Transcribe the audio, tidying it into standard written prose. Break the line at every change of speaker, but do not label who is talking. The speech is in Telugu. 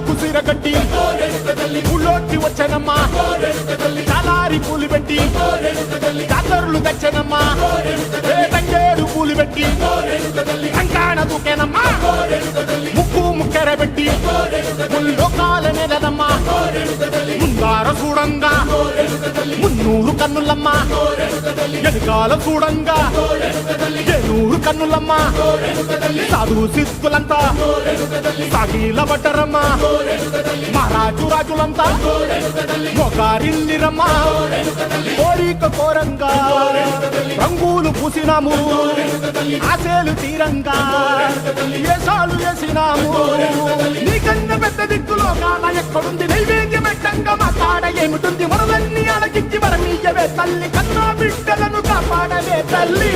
కుసిరగట్టి ఊళ్ళోకి వచ్చనమ్మా చాలారి పూలు పెట్టి జాతరులు తెచ్చనమ్మా తంగేరు పూలు పెట్టి కంకాణ దూకేనమ్మా ముక్కు ముక్కెర పెట్టి ముల్లోకాల నెలదమ్మా ముందార చూడంగా మున్నూరు కన్నులమ్మా ఎదుకాల చూడంగా ఏనూరు కన్నులమ్మా సాధు సిద్ధులంతా సాగిల పడ్డరమ్మా మహారాజు రాజులంతా మొగారిల్లిరమ్మా కోరిక కోరంగా రంగులు పూసినాము ఆశలు తీరంగా ఏసాలు వేసినాము నీకన్న పెద్ద దిక్కులో కాన ఎక్కడుంది నైవేద్యం ఎట్టంగా మా కాడ ఏమిటుంది మనలన్నీ అలకిచ్చి వరమీయవే తల్లి కన్నా బిడ్డలను కాపాడవే తల్లి